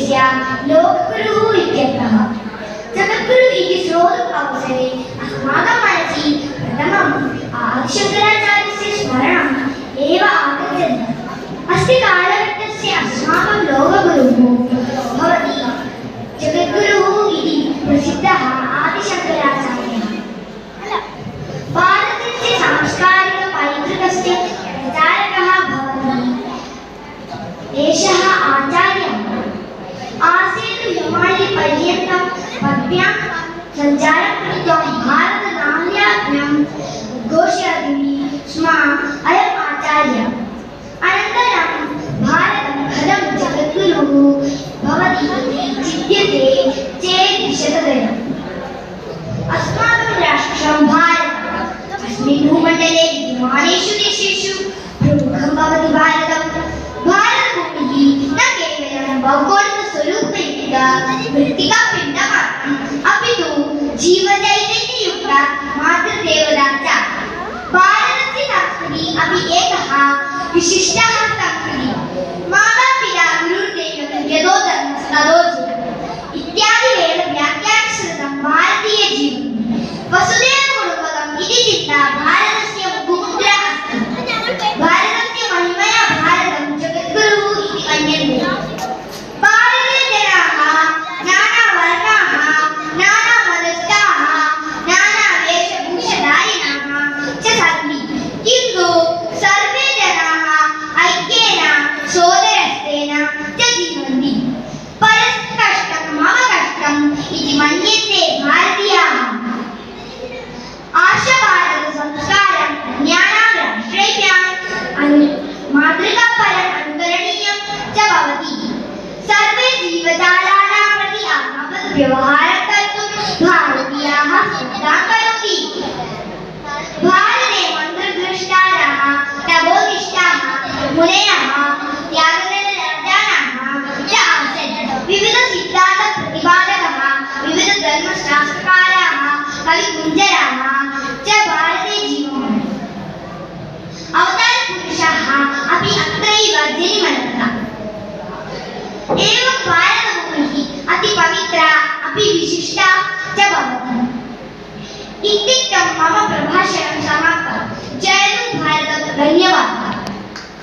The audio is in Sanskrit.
देशस्य लोकगुरुः इत्यर्थः। जगद्गुरु इति श्रोतुमवसरे अस्माकं मनसि प्रथमम् आदिशङ्कराचार्यस्य स्मरणम् एव आगच्छति। अस्ति कालघट्टस्य अस्माकं लोकगुरुः भवति जगद्गुरुः इति प्रसिद्धः आदिशङ्कराचार्यः। भारतस्य सांस्कारिकपैतृकस्य प्रचारकः भवति एषः आचार्यः। आसीत् हिमालयपर्यन्तं पद्भ्यां सञ्चारं कृत्वा भारतनाम्याज्ञाम् उद्घोषयति स्म अयम् आचार्यः। अनन्तरं भारतं कथं जगद्गुरुः भवति इति चिन्त्यते चेत् विशदतया। अस्माकं राष्ट्रं भारतम्। अस्मिन् भूमण्डले विद्यमानेषु देशेषु प्रमुखं भवति भारतम्। भारतभूमिः न केवलं भौगोलिकस्वरूपयुक्ता मृत्तिकापिण्डमात्रम्, अपि तु जीवचैतन्ययुक्ता मातृदेवता च। भारतस्य संस्कृतिः अपि एकः विशिष्टः संस्कृतिः। मातापिता गुरुर्दैवतं यतो धर्मः ततो जयः इत्यादि वेदवाक्यानुसृतं भारतीयजीवनं वसुधैवकुटुम्बकम् इति चिन्ता भारतस्य मुखमुद्रा अस्ति। भारतस्य महिमया भारतं जगद्गुरुः इति मन्यन्ते। भारते जनाः नानावर्णाः, नानामतस्थाः, नानावेशभूषधारिणः च सन्ति, किन्तु सर्वे जनाः ऐक्येन सोदरत्वेन च जीवन्ति। परस्य कष्टं मम कष्टम् इति मन्यन्ते भारतीयाः। आर्षभारतसंस्कारं ज्ञानां राष्ट्रेभ्यः मातृकापरम् अनुकरणीयं च भवति। सर्वे जीवजालानां प्रति आत्मवद्व्यवहारं कर्तुं भारतीयाः स्पर्धां करोति। भारते मन्त्रद्रष्टारः, तपोनिष्ठाः, मुनयः,